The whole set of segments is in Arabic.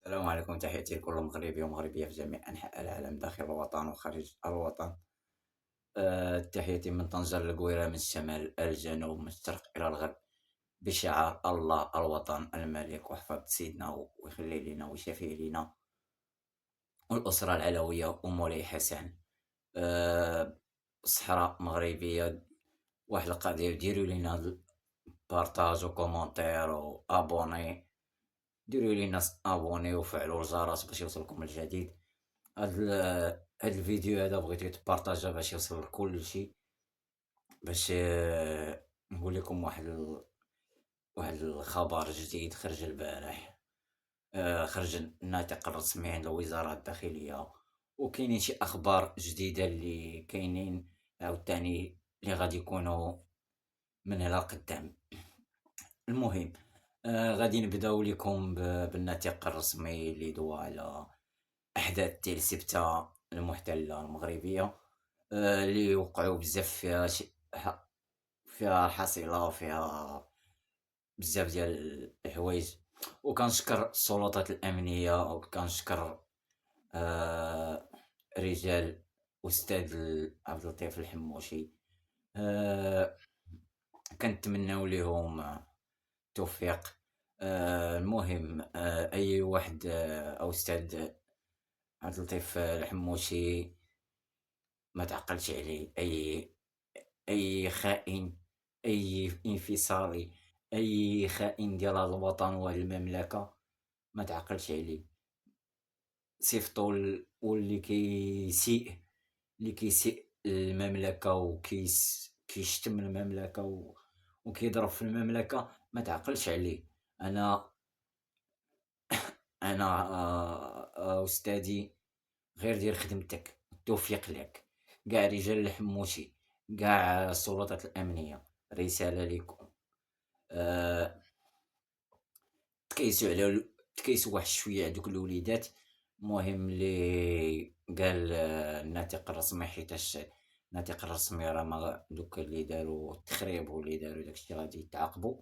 السلام عليكم، تحياتي لكل مغربي ومغربية في جميع أنحاء العالم داخل الوطن وخارج الوطن. تحياتي من طنجة للقويرة، من الشمال إلى الجنوب، من الشرق إلى الغرب، بشعار الله الوطن الملك، واحفظ سيدنا ويخلي لنا ويشفي لنا والأسرة العلوية ومولاي حسن. صحراء مغربية، واحد القضية، ديروا لينا بارطاج وكومونتير وابوني، ديروا لينا ابوني وفعلوا الجرس باش يوصلكم الجديد. هاد الفيديو هذا بغيتو تبارطاجا باش يوصل لكلشي، باش نقول لكم واحد الخبر جديد خرج البارح. خرج الناطق الرسمي للوزارة الداخلية، وكاينين شي اخبار جديدة اللي كاينين عاوتاني اللي غادي يكونوا من هنا لقدام. المهم، غادي نبداو لكم بالناطق الرسمي اللي دوا على احداث ديال سبتة المحتلة المغربية، اللي وقعوا بزاف فيها الحصيلة وفيها بزاف ديال الحوايج. وكنشكر السلطات الأمنية، وكنشكر رجال أستاذ عبد اللطيف الحموشي. كنتمناو ليهم التوفيق. المهم، أي واحد أو أستاذ عبد اللطيف الحموشي ما تعقلش عليه. اي خائن، اي انفصالي، اي خائن ديال هذا الوطن وهذه المملكه ما تعقلش عليه. صيفطوا واللي كيسيء المملكه كيشتم المملكه وكيضرب في المملكه ما تعقلش عليه. انا استاذي، غير دير خدمتك، التوفيق لك. كاع رجال الحموشي، كاع السلطات الامنيه، رساله لكم. تكيسوا واحد شويه على دوك الوليدات. المهم اللي قال الناطق الرسمي، حيتاش الناطق الرسمي راه ما دوك اللي داروا التخريب واللي داروا داكشي غادي يتعاقبوا.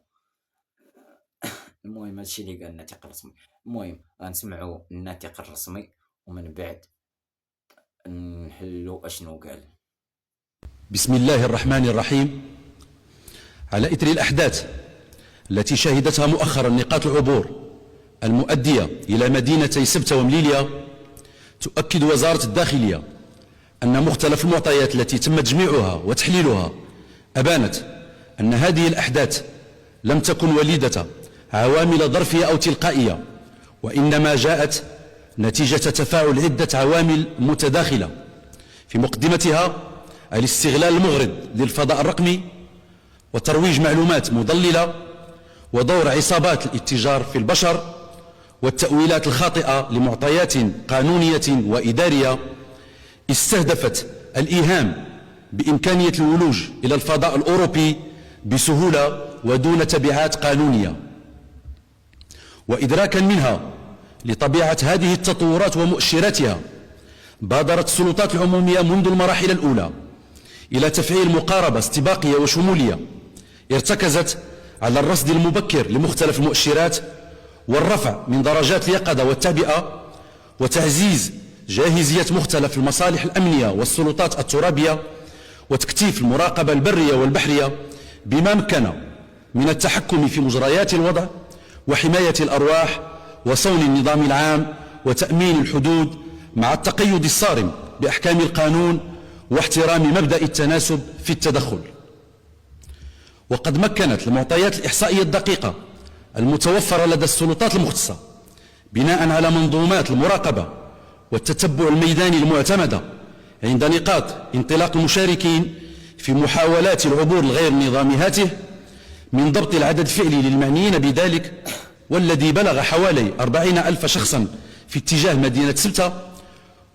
المهم هادشي اللي قال الناطق الرسمي. المهم غنسمعوا الناطق الرسمي ومن بعد نحلوا اشنو قال. بسم الله الرحمن الرحيم. على إثر الأحداث التي شهدتها مؤخرا نقاط العبور المؤدية إلى مدينتي سبتة ومليلية، تؤكد وزارة الداخلية أن مختلف المعطيات التي تم تجميعها وتحليلها أبانت أن هذه الأحداث لم تكن وليدة عوامل ظرفية أو تلقائية، وإنما جاءت نتيجة تفاعل عدة عوامل متداخلة، في مقدمتها الاستغلال المغرض للفضاء الرقمي وترويج معلومات مضللة ودور عصابات الاتجار في البشر والتأويلات الخاطئة لمعطيات قانونية وإدارية استهدفت الإيهام بإمكانية الولوج إلى الفضاء الأوروبي بسهولة ودون تبعات قانونية. وإدراكا منها لطبيعة هذه التطورات ومؤشراتها، بادرت السلطات العمومية منذ المراحل الأولى إلى تفعيل مقاربة استباقية وشمولية ارتكزت على الرصد المبكر لمختلف المؤشرات والرفع من درجات اليقظة والتعبئة وتعزيز جاهزية مختلف المصالح الأمنية والسلطات الترابية وتكثيف المراقبة البرية والبحرية بما أمكن من التحكم في مجريات الوضع وحماية الأرواح وصون النظام العام وتأمين الحدود مع التقيد الصارم بأحكام القانون واحترام مبدأ التناسب في التدخل. وقد مكنت المعطيات الإحصائية الدقيقة المتوفرة لدى السلطات المختصة بناء على منظومات المراقبة والتتبع الميداني المعتمدة عند نقاط انطلاق المشاركين في محاولات العبور الغير نظامي هاته من ضبط العدد الفعلي للمعنيين بذلك، والذي بلغ حوالي 40,000 شخصا في اتجاه مدينة سبتة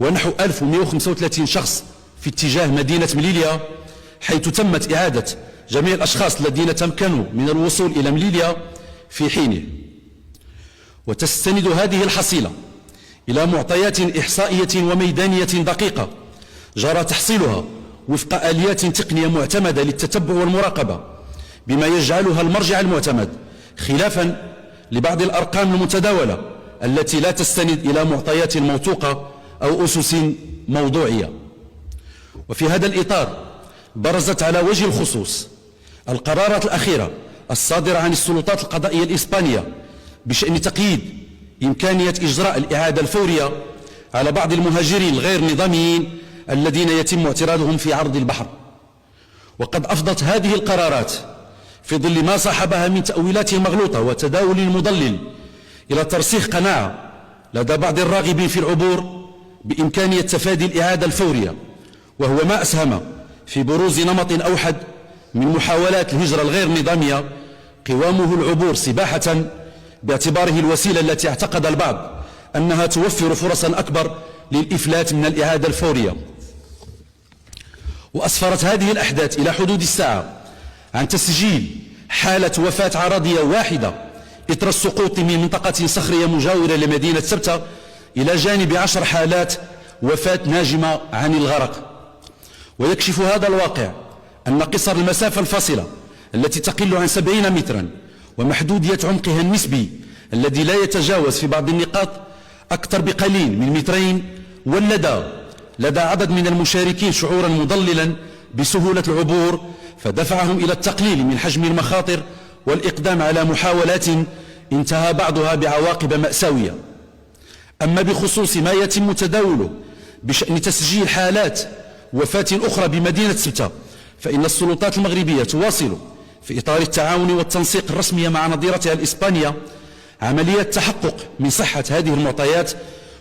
ونحو 1135 شخص في اتجاه مدينة مليليا، حيث تمت إعادة جميع الأشخاص الذين تمكنوا من الوصول إلى مليليا في حينه. وتستند هذه الحصيلة إلى معطيات إحصائية وميدانية دقيقة جرى تحصيلها وفق آليات تقنية معتمدة للتتبع والمراقبة، بما يجعلها المرجع المعتمد خلافا لبعض الأرقام المتداولة التي لا تستند إلى معطيات موثوقة أو أسس موضوعية. وفي هذا الإطار برزت على وجه الخصوص القرارات الأخيرة الصادرة عن السلطات القضائية الإسبانية بشأن تقييد إمكانية إجراء الإعادة الفورية على بعض المهاجرين الغير نظاميين الذين يتم اعتراضهم في عرض البحر. وقد أفضت هذه القرارات في ظل ما صاحبها من تأويلات مغلوطة وتداول مضلل إلى ترسيخ قناعة لدى بعض الراغبين في العبور بإمكانية تفادي الإعادة الفورية، وهو ما أسهم في بروز نمط أوحد من محاولات الهجرة الغير نظامية قوامه العبور سباحة باعتباره الوسيلة التي اعتقد البعض أنها توفر فرصا أكبر للإفلات من الإعادة الفورية. وأسفرت هذه الأحداث إلى حدود الساعة عن تسجيل حالة وفاة عرضية واحدة إثر السقوط من منطقة صخرية مجاورة لمدينة سبتة، إلى جانب 10 حالات وفاة ناجمة عن الغرق. ويكشف هذا الواقع أن قصر المسافة الفاصلة التي تقل عن 70 مترا ومحدودية عمقها النسبي الذي لا يتجاوز في بعض النقاط أكثر بقليل من 2 متر، ولد لدى عدد من المشاركين شعورا مضللا بسهولة العبور، فدفعهم إلى التقليل من حجم المخاطر والإقدام على محاولات انتهى بعضها بعواقب مأساوية. أما بخصوص ما يتم تداوله بشأن تسجيل حالات وفاة أخرى بمدينة سبتة، فإن السلطات المغربية تواصل في إطار التعاون والتنسيق الرسمي مع نظيرتها الإسبانية عملية تحقق من صحة هذه المعطيات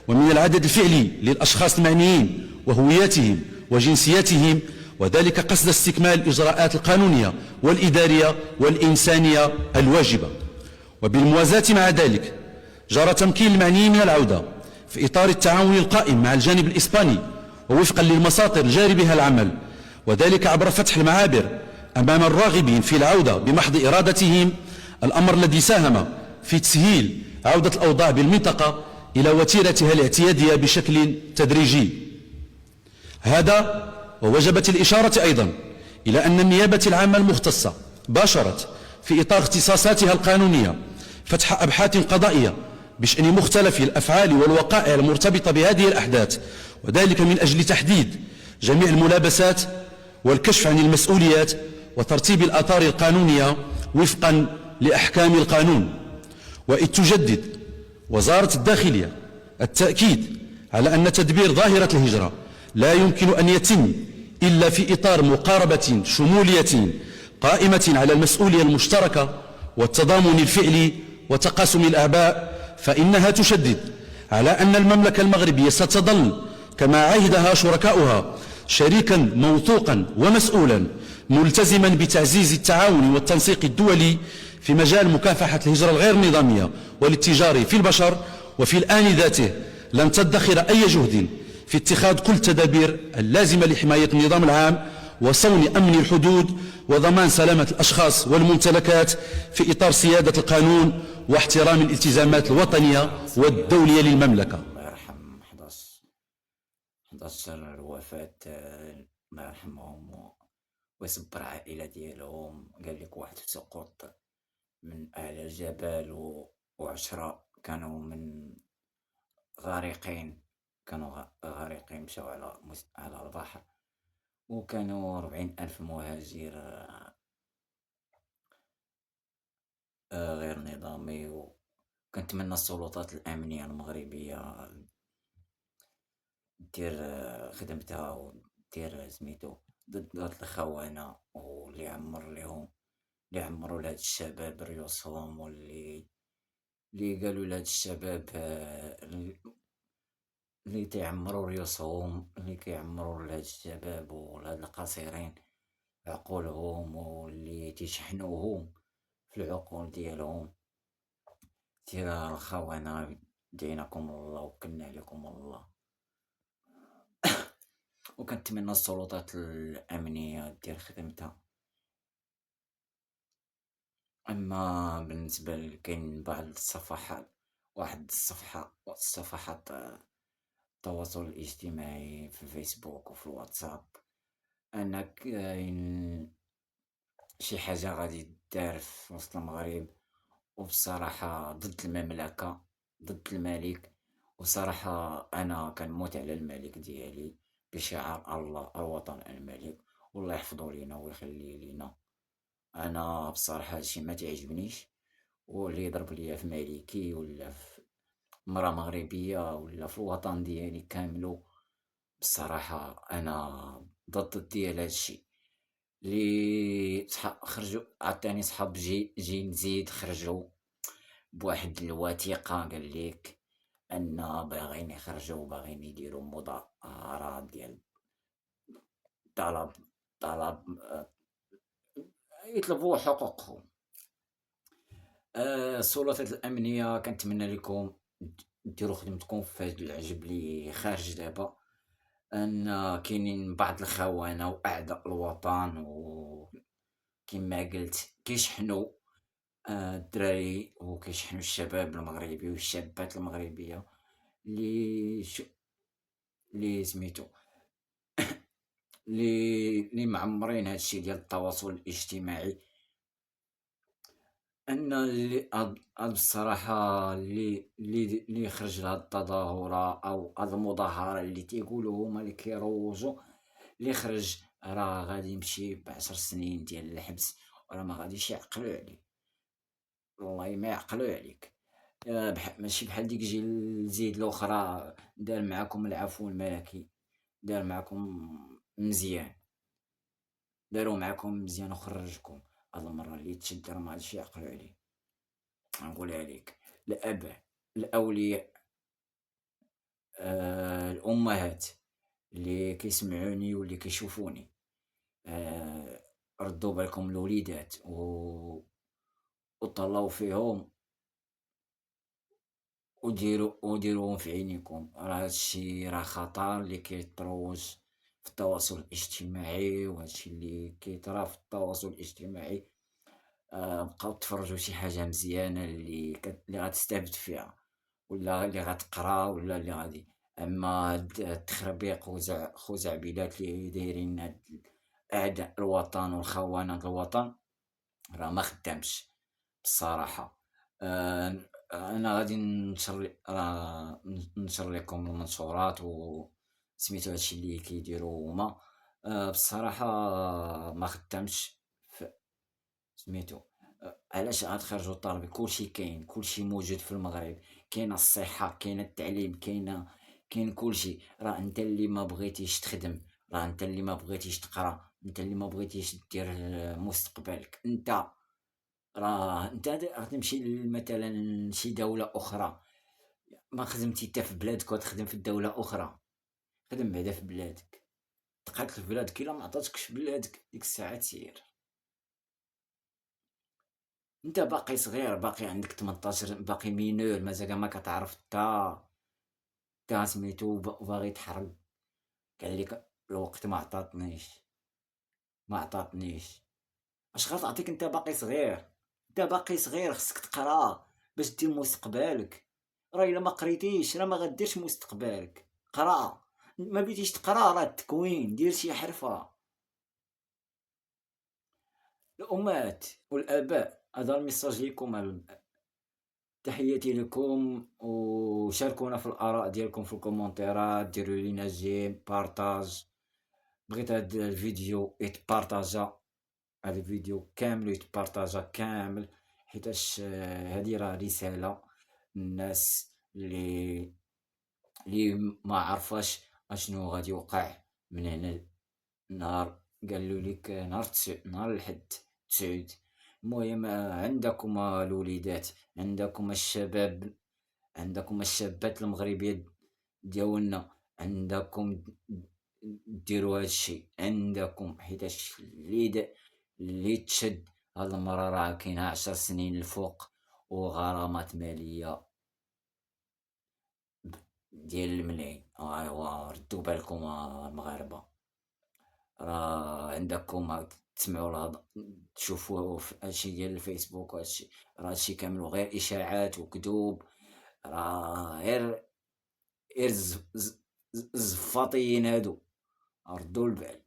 ومن العدد الفعلي للأشخاص المعنيين وهوياتهم وجنسياتهم، وذلك قصد استكمال الإجراءات القانونية والإدارية والإنسانية الواجبة. وبالموازاة مع ذلك جرى تمكين المعنيين من العودة في إطار التعاون القائم مع الجانب الإسباني ووفقا للمساطر الجاري بها العمل، وذلك عبر فتح المعابر أمام الراغبين في العودة بمحض إرادتهم، الأمر الذي ساهم في تسهيل عودة الأوضاع بالمنطقة إلى وتيرتها الاعتيادية بشكل تدريجي. هذا ووجبت الإشارة أيضا إلى أن النيابة العامة المختصة باشرت في إطار اختصاصاتها القانونية فتح أبحاث قضائية بشأن مختلف الأفعال والوقائع المرتبطة بهذه الأحداث، وذلك من أجل تحديد جميع الملابسات والكشف عن المسؤوليات وترتيب الآثار القانونية وفقا لأحكام القانون. وإذ تجدد وزارة الداخلية التأكيد على أن تدبير ظاهرة الهجرة لا يمكن أن يتم إلا في إطار مقاربة شمولية قائمة على المسؤولية المشتركة والتضامن الفعلي وتقاسم الأعباء، فإنها تشدد على أن المملكة المغربية ستظل كما عهدها شركاؤها شريكا موثوقا ومسؤولا ملتزما بتعزيز التعاون والتنسيق الدولي في مجال مكافحة الهجرة الغير نظامية والاتجار في البشر، وفي الآن ذاته لن تدخر أي جهد في اتخاذ كل التدابير اللازمة لحماية النظام العام وصون أمن الحدود وضمان سلامة الأشخاص والممتلكات في إطار سيادة القانون واحترام الالتزامات الوطنية والدولية للمملكة. الله يرحم 11 الوفاة، الله يرحمهم ويصبر عائلة ديالهم. قال لك واحد سقط من أعلى الجبل و10 كانوا من غارقين، غارقين مشاو على البحر، وكانوا 40,000 مهاجر غير نظامي. وكنتمنى السلطات الأمنية المغربية دير خدمتها ودير سميتو ضد هاد الخونة، واللي عمروا لهاد الشباب ريوسهم، واللي قالوا لهاد الشباب اللي تيعمروا ريوسهم، اللي كيعمروا لهاد الشباب ولهاد القصيرين عقولهم، واللي تيشحنوهم في العقول ديالهم. تيرا الخونة ديناكم الله وكلنا عليكم الله. وكنتمنى السلطات الأمنية دير خدمتها. أما بالنسبة كاين بعض الصفحات، صفحات التواصل الاجتماعي في الفيسبوك وفي الواتساب، أن كاين شي حاجة غادي دار في وسط المغرب وبصراحة ضد المملكة، ضد الملك. وصراحة أنا كنموت على الملك ديالي بشعار الله الوطن الملك، والله يحفظو لينا ويخليه لينا. أنا بصراحة هادشي ما تعجبنيش، واللي يضرب ليا في ملكي ولا في مرا مغربية ولا في الوطن ديالي كاملو، بصراحة أنا ضد ديال هادشي. لي خرجوا عاوتاني صحاب جي نزيد خرجوا بواحد الوثيقة قال لك أن باغيين يخرجوا باغيين يديروا مظاهرات ديال طلب طلب يطلبوا حقوقهم. السلطات الأمنية كنتمنى لكم ديروا خدمتكم في هاد العجب لي خارج دابا، أن كاينين بعض الخونة وأعداء الوطن، وكما قلت كيشحنوا الدراري وكيشحنوا الشباب المغربي والشابات المغربية لي سميتو لي معمرين هادشي ديال التواصل الاجتماعي. ان هاد بصراحه اللي خرج لهاد التظاهره او هاد المظاهره اللي تيقولوا هما اللي كيروجوا، اللي خرج راه غادي يمشي ب10 سنين ديال الحبس، وراه ما غاديش يعقلوا عليه، والله ما يعقلوا عليك. ماشي بحال ديك جيل الزيد الاخرى دار معاكم العفو الملكي، دار معاكم مزيان، داروا معاكم مزيان وخرجكم. هاد المره اللي تشد راه ما غاديش يعقلوا عليه. نقولها ليك الاباء الاولياء، الامهات اللي كيسمعوني واللي كيشوفوني، ردوا بالكم الوليدات وطلعوا فيهم وديروهم في عينيكم. راه هادشي راه خطر اللي كيتروج في التواصل الاجتماعي، وهادشي اللي كيطرا في التواصل الاجتماعي. بقاو تفرجوا شي حاجة مزيانة اللي غتستافد فيها، ولا اللي غتقرا، ولا اللي غادي. اما هاد التخربيق خزعبلات اللي دايرين هاد اعداء الوطن والخونة الوطن راه ما خدامش بصراحة. انا غادي ننشر لكم المنشورات سميتو هادشي اللي كيديروا هما. بصراحة ما خدامش سميتو. علاش غتخرجوا طالبين؟ كلشي كاين، كلشي موجود في المغرب، كاينه الصحه، كاينه التعليم، كاين كلشي. راه انت اللي ما بغيتيش تخدم، راه انت اللي ما بغيتيش تقرا، انت اللي ما بغيتيش دير مستقبلك، انت غتمشي مثلا شي دوله اخرى، ما خدمتي حتى في بلادك وتخدم في الدوله اخرى. خدم بعدا في بلادك، تقاتل في بلادك، الا ما عطاتكش بلادك ديك الساعه سير. انت باقي صغير، باقي عندك 18، باقي مينور، مازال ما كتعرف تا سميتو، باغي تحرق. قال لك الوقت ما عطاتنيش. اش غتعطيك؟ انت باقي صغير، انت باقي صغير، خصك تقرا باش دير مستقبلك. راه الا ما قريتيش راه ما غديرش مستقبلك. قرا، ما بديتيش تقرا راه التكوين، دير شي حرفه. الامهات والاباء، هذا الميساج ليكم. تحياتي لكم، وشاركونا في الآراء ديالكم في الكومنتيرات، ديروا لينا جيم بارطاج. بغيت هاد الفيديو يتبارطاجا، هاد الفيديو كامل يتبارطاجا كامل، حيتاش هادي راه رسالة للناس اللي ما عرفاش اشنو غادي يوقع من هنا. نهار قالوا لك نهار الحد 9. المهم عندكم الوليدات، عندكم الشباب، عندكم الشابات المغربية ديالنا، عندكم ديروا هادشي عندكم، حيتاش اللي تشد هاد المرة راه كاينها 10 سنين الفوق، وغرامات مالية ديال الملايين. ايوا ردوا بالكم المغاربة، راه عندكم تسمعوا تشوفوا في هادشي ديال الفيسبوك وهادشي، راه هادشي كامل غير اشاعات وكذوب. راه غير الزفاطيين هادو، ردوا البال.